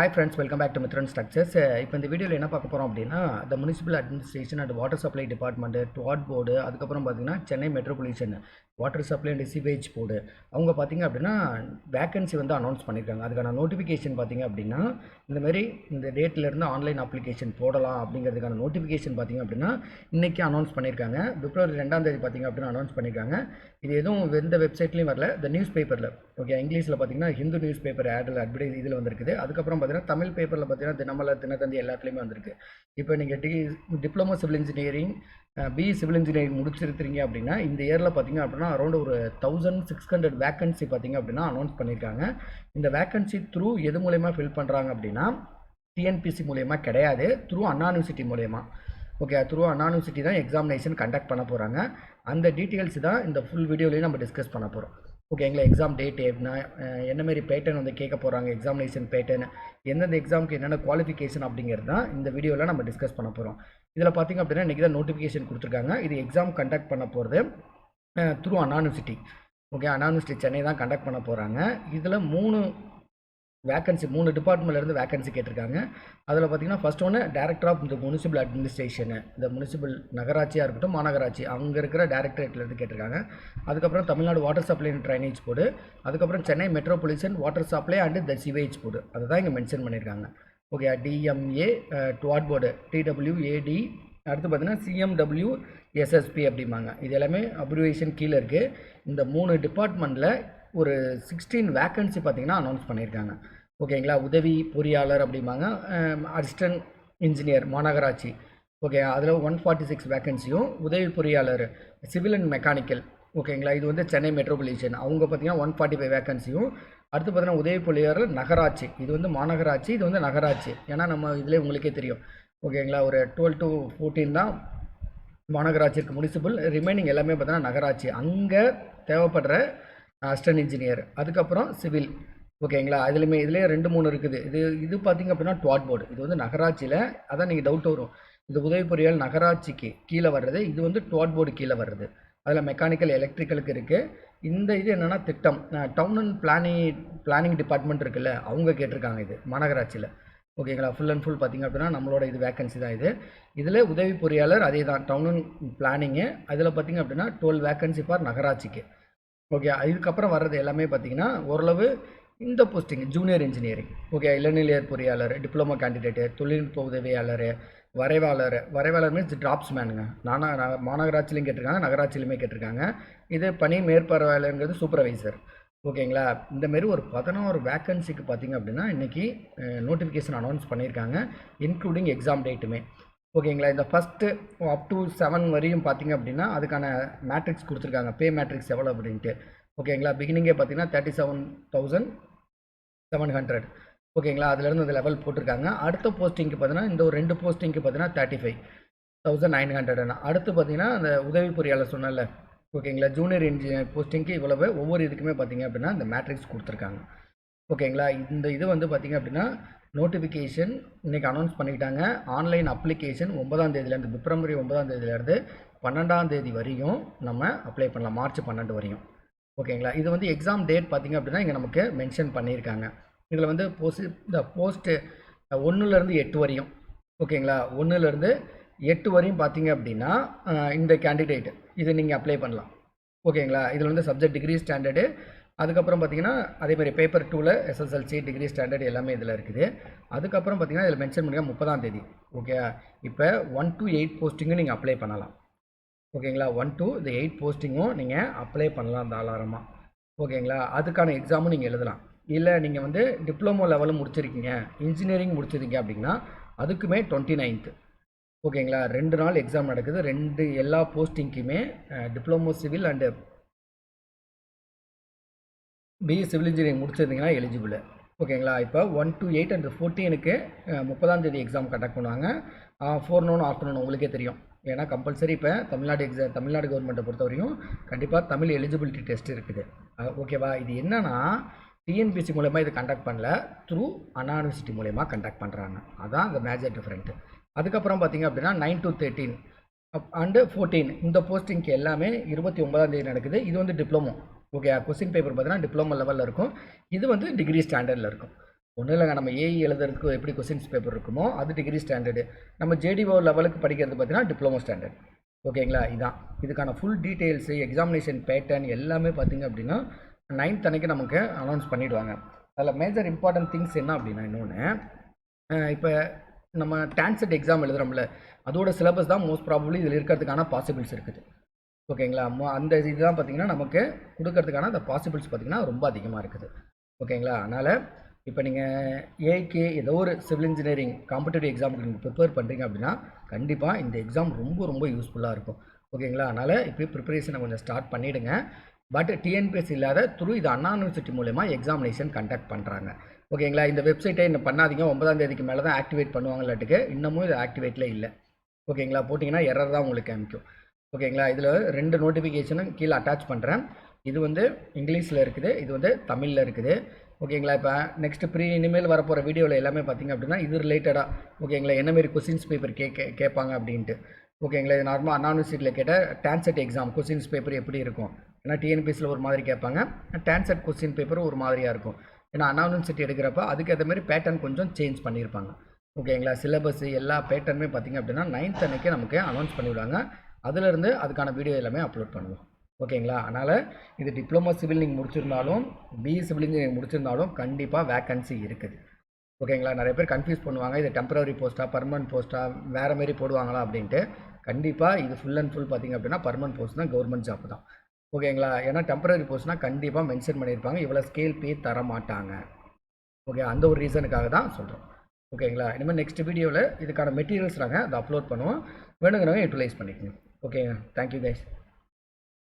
Hi friends, welcome back to Mithran structures. இப்போ இந்த வீடியோவில் என்ன பார்க்க போகிறோம் அப்படின்னா, the municipal administration and water supply department, டுவாட் போர்டு, அதுக்கப்புறம் பார்த்தீங்கன்னா Chennai metropolitan water supply and sewage board, அவங்க பார்த்தீங்க அப்படின்னா வேக்கன்சி வந்து அனௌன்ஸ் பண்ணியிருக்காங்க. அதுக்கான நோட்டிஃபிகேஷன் பார்த்தீங்க அப்படின்னா இந்தமாரி இந்த டேட்லேருந்து ஆன்லைன் அப்ளிகேஷன் போடலாம் அப்படிங்கிறதுக்கான நோட்டிஃபிகேஷன் பார்த்தீங்க அப்படின்னா இன்றைக்கி அனௌன்ஸ் பண்ணியிருக்காங்க. பிப்ரவரி 2ஆம் தேதி பார்த்தீங்க அப்படின்னா அனௌன்ஸ் பண்ணியிருக்காங்க. இது எதுவும் எந்த வெப்சைட்லையும் வரல, இந்த நியூஸ் பேப்பரில் ஓகே இங்கிலீஷில் பார்த்தீங்கன்னா ஹிந்து நியூஸ் பேப்பர் ஆடில் அட்வர்டைஸ் இதில் வந்திருக்குது. அதுக்கப்புறம் பார்த்தீங்கன்னா தமிழ் பேப்பரில் பார்த்தீங்கன்னா தினமலர், தினத்தந்தி எல்லாத்துலேயுமே வந்திருக்கு. இப்போ நீங்கள் diploma civil engineering, BE civil engineering முடிச்சிருக்கிறீங்க அப்படின்னா இந்த இயரில் பார்த்தீங்க அப்படின்னா அரௌண்ட் ஒரு 1600 வேக்கன்சி பார்த்தீங்க அப்படின்னா அனௌன்ஸ் பண்ணியிருக்காங்க. இந்த வேக்கன்சி த்ரூ எது மூலயமா ஃபில் பண்ணுறாங்க அப்படின்னா டிஎன்பிசி மூலயமா கிடையாது, த்ரூ அண்ணா யூனிவர்சிட்டி மூலயமா. ஓகே, த்ரூ அண்ணா யூனிவர்சிட்டி தான் எக்ஸாமினேஷன் கண்டக்ட் பண்ண போகிறாங்க. அந்த டீட்டெயில்ஸ் தான் இந்த ஃபுல் வீடியோலையும் நம்ம டிஸ்கஸ் பண்ண போகிறோம். ஓகேங்களா, எக்ஸாம் டேட் என்னமாரி பேட்டர்ன் வந்து கேட்க போகிறாங்க, எக்ஸாமினேஷன் பேட்டர்ன், எந்தெந்த எக்ஸாமுக்கு என்னென்ன குவாலிஃபிகேஷன் அப்படிங்கிறது தான் இந்த வீடியோவில் நம்ம டிஸ்கஸ் பண்ண போகிறோம். இதில் பார்த்திங்க அப்படின்னா இன்றைக்கி தான் நோட்டிஃபிகேஷன் கொடுத்துருக்காங்க. இது எக்ஸாம் கண்டக்ட் பண்ண போகிறது த்ரூ அண்ணா யூனிவர்சிட்டி. ஓகே, அண்ணா யூனிவர்சிட்டி சென்னை தான் கண்டக்ட் பண்ண போகிறாங்க. இதில் 3 வேக்கன்சி 3 டிபார்ட்மெண்ட்லேருந்து வேக்கன்சி கேட்டிருக்காங்க. அதில் பார்த்தீங்கன்னா ஃபஸ்ட் ஒன்று டைரக்டர் ஆஃப் இந்த முனிசிபல் அட்மினிஸ்ட்ரேஷனு, இந்த முனிசிபல் நகராட்சியாக இருக்கட்டும் மாநகராட்சி அங்கே இருக்கிற டைரக்டரேட்லேருந்து கேட்டிருக்காங்க. அதுக்கப்புறம் Tamil Nadu water supply and drainage board, அதுக்கப்புறம் Chennai metropolitan water supply and the sewage board, அதை தான் இங்கே மென்ஷன் பண்ணியிருக்காங்க. ஓகே, டிஎம்ஏ டுவாட் போர்டு, டிடபிள்யூஏடி, அடுத்து பார்த்தீங்கன்னா சிஎம்டபிள்யூஎஸ்எஸ்பி அப்படிம்பாங்க. இது எல்லாமே அப்ரிவேஷன் கீழே இருக்குது. இந்த 3 டிபார்ட்மெண்ட்டில் ஒரு 16 வேக்கன்சி பார்த்திங்கன்னா அனௌன்ஸ் பண்ணியிருக்காங்க. ஓகேங்களா, உதவி பொறியாளர் அப்படிம்பாங்க, அசிஸ்டன்ட் இன்ஜினியர் மாநகராட்சி. ஓகே, அதில் 146 வேக்கன்சியும், உதவி பொறியாளர் சிவில் அண்ட் மெக்கானிக்கல். ஓகேங்களா, இது வந்து சென்னை மெட்ரோபாலிட்டன் அவங்க பார்த்திங்கன்னா 145 வேக்கன்சியும். அடுத்து பார்த்தீங்கன்னா உதவி பொறியாளர் நகராட்சி, இது வந்து மாநகராட்சி, இது வந்து நகராட்சி. ஏன்னா நம்ம இதில் உங்களுக்கே தெரியும். ஓகேங்களா, ஒரு 12 to 14 தான் மாநகராட்சி இருக்குது, முனிசிபல். ரிமைனிங் எல்லாமே பார்த்தீங்கன்னா நகராட்சி. அங்கே தேவைப்படுற அசிஸ்டன்ட் இன்ஜினியர், அதுக்கப்புறம் சிவில். ஓகேங்களா, இதுலேயுமே இதிலே 2-3 இருக்குது. இது பார்த்திங்க அப்படின்னா டுவாட் போர்டு, இது வந்து நகராட்சியில். அதான் நீங்கள் டவுட் வரும், இந்த உதவி பொறியாளர் நகராட்சிக்கு கீழே வர்றது, இது வந்து டுவாட் போர்டு கீழே வர்றது. அதில் மெக்கானிக்கல் எலக்ட்ரிக்கலுக்கு இருக்குது. இந்த இது என்னென்னா திட்டம், டவுன் அண்ட் பிளானிங் டிபார்ட்மெண்ட் இருக்குல்ல, அவங்க கேட்டிருக்காங்க இது மாநகராட்சியில். ஓகேங்களா, ஃபுல் அண்ட் ஃபுல் பார்த்திங்க அப்படின்னா நம்மளோட இது வேக்கன்சி தான் இது. இதில் உதவி பொறியாளர் அதே தான், டவுன் அண்ட் பிளானிங்கு. அதில் பார்த்திங்க அப்படின்னா 12 வேக்கன்சி ஃபார் நகராட்சிக்கு. ஓகே, இதுக்கப்புறம் வர்றது எல்லாமே பார்த்திங்கன்னா ஓரளவு இந்த போஸ்டிங் ஜூனியர் இன்ஜினியரிங். ஓகே, இளநிலையர் பொறியாளர், டிப்ளமோ கேண்டிடேட்டு, தொழில்நுட்ப உதவியாளர், வரைவாளர் மீன்ஸ் டிராப்ஸ்மேனுங்க. மாநகராட்சிலையும் கேட்டிருக்காங்க, நகராட்சியிலுமே கேட்டிருக்காங்க. இது பணி மேற்பார்வையாளருங்கிறது சூப்பர்வைசர். ஓகேங்களா, இந்தமாரி ஒரு 16 வேக்கன்சிக்கு பார்த்திங்க அப்படின்னா இன்றைக்கி நோட்டிஃபிகேஷன் அனௌன்ஸ் பண்ணியிருக்காங்க, இன்க்ளூடிங் எக்ஸாம் டேட்டுமே. ஓகேங்களா, இந்த ஃபஸ்ட்டு அப் டு 7 வரையும் பார்த்திங்க அப்படின்னா அதுக்கான மேட்ரிக்ஸ் கொடுத்துருக்காங்க, பே மேட்ரிக்ஸ் எவ்வளோ அப்படின்ட்டு. ஓகேங்களா, பிகினிங்கே பார்த்தீங்கன்னா 37,700. ஓகேங்களா, அதுலேருந்து அந்த லெவல் போட்டிருக்காங்க. அடுத்த போஸ்டிங்க்கு பார்த்தீங்கன்னா இந்த ஒரு 2 போஸ்டிங்க்கு பார்த்தீங்கன்னா 35,900. அடுத்து பார்த்தீங்கன்னா அந்த உதவி பொறியாளர் சொன்னல, ஓகேங்களா, ஜூனியர் இன்ஜினியர் போஸ்டிங்க்கு இவ்வளவு. ஒவ்வொரு இதுக்குமே பார்த்தீங்க அப்படின்னா இந்த மேட்ரிக்ஸ் கொடுத்துருக்காங்க. ஓகேங்களா, இந்த இது வந்து பார்த்திங்க அப்படின்னா நோட்டிஃபிகேஷன் இன்றைக்கி அனௌன்ஸ் பண்ணிக்கிட்டாங்க. ஆன்லைன் அப்ளிகேஷன் 9ஆம் தேதியிலேருந்து, பிப்ரவரி 9ஆம் தேதியிலேருந்து 12ஆம் தேதி வரையும் நம்ம அப்ளை பண்ணலாம், மார்ச் 12 வரையும். ஓகேங்களா, இது வந்து எக்ஸாம் டேட் பார்த்திங்க அப்படின்னா இங்கே நமக்கு மென்ஷன் பண்ணியிருக்காங்க. இதில் வந்து போஸ்ட்டு 1லேருந்து 8 வரையும். ஓகேங்களா, 1லேருந்து 8 வரையும் பார்த்திங்க அப்படின்னா இந்த கேண்டிடேட் இது நீங்கள் அப்ளை பண்ணலாம். ஓகேங்களா, இதில் வந்து சப்ஜெக்ட் டிகிரி ஸ்டாண்டர்டு, அதுக்கப்புறம் பார்த்திங்கன்னா அதேமாதிரி பேப்பர் 2ல் எஸ்எஸ்எல்சி டிகிரி ஸ்டாண்டர்ட் எல்லாமே இதில் இருக்குது. அதுக்கப்புறம் பார்த்திங்கன்னா இதில் மென்ஷன் பண்ணிங்க 30ஆம் தேதி. ஓகே, இப்போ 1 to 8 போஸ்டிங்கும் நீங்கள் அப்ளை பண்ணலாம். ஓகேங்களா, 1 to 8 போஸ்டிங்கும் நீங்கள் அப்ளை பண்ணலாம் தாராளமாக. ஓகேங்களா, அதுக்கான எக்ஸாமும் நீங்கள் எழுதலாம். இல்லை நீங்கள் வந்து டிப்ளமோ லெவலும் முடிச்சிருக்கீங்க, இன்ஜினியரிங் முடிச்சிருக்கீங்க அப்படின்னா அதுக்குமே 29th. ஓகேங்களா, 2 நாள் எக்ஸாம் நடக்குது. எல்லா போஸ்டிங்க்குமே diploma civil and BE civil engineering முடிச்சிருந்தீங்கன்னா எலிஜிபிள். ஓகேங்களா, இப்போ 1 to 8 அண்ட் 14க்கு 30ஆம் தேதி எக்ஸாம் கண்டக்ட் பண்ணுவாங்க. ஃபோர்நூன் ஆஃப்டர்நூன் உங்களுக்கே தெரியும். ஏன்னா கம்பல்சரி இப்போ தமிழ்நாடு கவர்மெண்ட்டை பொறுத்த வரையும் கண்டிப்பாக தமிழ் எலிஜிபிலிட்டி டெஸ்ட் இருக்குது. ஓகேவா, இது என்னென்னா டிஎன்பிசி மூலமாக இது கண்டக்ட் பண்ணல, த்ரூ அண்ணா யூனிவர்சிட்டி மூலமாக கண்டக்ட் பண்ணுறாங்க. அதுதான் இந்த மேஜர் டிஃப்ரெண்ட்டு. அதுக்கப்புறம் பார்த்திங்க அப்படின்னா 9 to 13 அண்டு 14 இந்த போஸ்டிங்க்கு எல்லாமே 29ஆம் தேதி நடக்குது. இது வந்து டிப்ளமோ. ஓகே, கொஸ்டின் பேப்பர் பார்த்தீங்கன்னா டிப்ளமோ லெவலில் இருக்கும். இது வந்து டிகிரி ஸ்டாண்டர்டில் இருக்கும். ஒன்றும் இல்லைங்க, நம்ம ஏஇ எழுதுறதுக்கு எப்படி கொஸ்டின்ஸ் பேப்பர் இருக்குமோ அது டிகிரி ஸ்டாண்டர்டு. நம்ம ஜேடிஓ லெவலுக்கு படிக்கிறது பார்த்தீங்கன்னா டிப்ளமோ ஸ்டாண்டர்ட். ஓகேங்களா, இதான் இதுக்கான ஃபுல் டீட்டெயில்ஸு, எக்ஸாமினேஷன் பேட்டர்ன் எல்லாமே பார்த்திங்க அப்படின்னா 9th அன்னைக்கு நமக்கு அனௌன்ஸ் பண்ணிவிடுவாங்க. அதில் மேஜர் இம்பார்ட்டன்ட் திங்ஸ் என்ன அப்படின்னா, இன்னொன்று இப்போ நம்ம டான்செட் எக்ஸாம் எழுதுகிறோம்ல, அதோட சிலபஸ் தான் மோஸ்ட் ப்ராபப்ளி இதில் இருக்கிறதுக்கான பாசிபிள்ஸ் இருக்குது. ஓகேங்களா, அந்த இதுதான் பார்த்திங்கன்னா நமக்கு கொடுக்கறதுக்கான அந்த பாசிபிள்ஸ் பார்த்திங்கன்னா ரொம்ப அதிகமாக இருக்குது. ஓகேங்களா, அதனால் இப்போ நீங்கள் ஏகே ஏதோ ஒரு சிவில் இன்ஜினியரிங் காம்படிட்டிவ் எக்ஸாமுக்கு நீங்கள் ப்ரிப்பேர் பண்ணுறீங்க அப்படின்னா கண்டிப்பாக இந்த எக்ஸாம் ரொம்ப ரொம்ப யூஸ்ஃபுல்லாக இருக்கும். ஓகேங்களா, அதனால் இப்போ ப்ரிப்பரேஷனை கொஞ்சம் ஸ்டார்ட் பண்ணிவிடுங்க. பட் டிஎன்பிஎஸ்சி இல்லாத த்ரூ இது அண்ணா யூனிவர்சிட்டி மூலமா எக்ஸாமினேஷன் கண்டக்ட் பண்ணுறாங்க. ஓகேங்களா, இந்த வெப்சைட்டை இன்னும் பண்ணாதீங்க, 9ஆம் தேதிக்கு மேலே தான் ஆக்டிவேட் பண்ணுவாங்களாட்டுக்கு. இன்னமும் இது ஆக்டிவேட்டில் இல்லை. ஓகேங்களா, போட்டிங்கன்னா எரர் தான் உங்களுக்கு காமிக்கும். ஓகேங்களா, இதில் 2 நோட்டிஃபிகேஷனும் கீழே அட்டாச் பண்ணுறேன். இது வந்து இங்கிலீஷில் இருக்குது, இது வந்து தமிழில் இருக்குது. ஓகேங்களா, இப்போ நெக்ஸ்ட் இனிமேல் வரப்போகிற வீடியோவில் எல்லாமே பார்த்திங்க அப்படின்னா இது ரிலேட்டடாக ஓகேங்களா என்னமாரி கொஸ்டின்ஸ் பேப்பர் கேட்பாங்க அப்படின்ட்டு. ஓகேங்களா, இது நார்மலாக அண்ணா யூனிவர்சிட்டியில் கேட்ட டான்செட் எக்ஸாம் கொஸ்டின்ஸ் பேப்பர் எப்படி இருக்கும், ஏன்னா டிஎன்பிஎஸ்சியில் ஒரு மாதிரி கேட்பாங்க, டான்செட் கொஸ்டின் பேப்பர் ஒரு மாதிரியாக இருக்கும். ஏன்னா அண்ணா யூனிவர்சிட்டி எடுக்கிறப்ப அதுக்கேற்ற மாதிரி பேட்டர்ன் கொஞ்சம் சேஞ்ச் பண்ணியிருப்பாங்க. ஓகேங்களா, சிலபஸ் எல்லா பேட்டர்னுமே பார்த்திங்க அப்படின்னா 9th அன்னைக்கு நமக்கு அனௌன்ஸ் பண்ணிவிடுவாங்க. அதிலிருந்து அதுக்கான வீடியோ எல்லாமே அப்லோட் பண்ணுவோம். ஓகேங்களா, அதனால் இது டிப்ளமோ சிவில் நீங்கள் முடிச்சிருந்தாலும் பிஇ சிவில் இன்ஜினியரிங் முடிச்சிருந்தாலும் கண்டிப்பாக வேக்கன்சி இருக்குது. ஓகேங்களா, நிறைய பேர் கன்ஃபியூஸ் பண்ணுவாங்க, இது டெம்பரரி போஸ்ட்டாக பர்மனன்ட் போஸ்ட்டாக வேறு மாரி போடுவாங்களா அப்படின்ட்டு. கண்டிப்பாக இது ஃபுல் அண்ட் ஃபுல் பார்த்திங்க அப்படின்னா பர்மனன்ட் போஸ்ட் தான், கவர்மெண்ட் ஜாப் தான். ஓகேங்களா, ஏன்னா டெம்பரரி போஸ்ட்னால் கண்டிப்பாக மென்ஷன் பண்ணியிருப்பாங்க, இவ்வளோ ஸ்கேல் பே தர மாட்டாங்க. ஓகே, அந்த ஒரு ரீசனுக்காக தான் சொல்கிறோம். ஓகேங்களா, இனிமேல் நெக்ஸ்ட் வீடியோவில் இதுக்கான மெட்டீரியல்ஸ் நாங்கள் அதை அப்லோட் பண்ணுவோம், வேணுங்கிறவங்க யூட்டிலைஸ் பண்ணிக்கோங்க. ஓகேங்க, தேங்க்யூ கைஸ்.